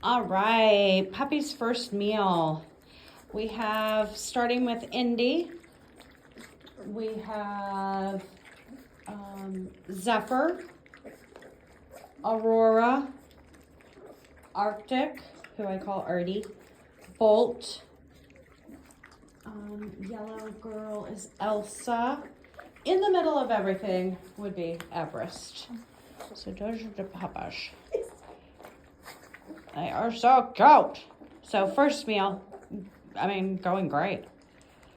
All right, puppy's first meal. We have, starting with Indy, we have Zephyr, Aurora, Arctic, who I call Artie, Bolt, yellow girl is Elsa. In the middle of everything would be Everest. So those are the puppies. They are so cute. So first meal, I mean, going great.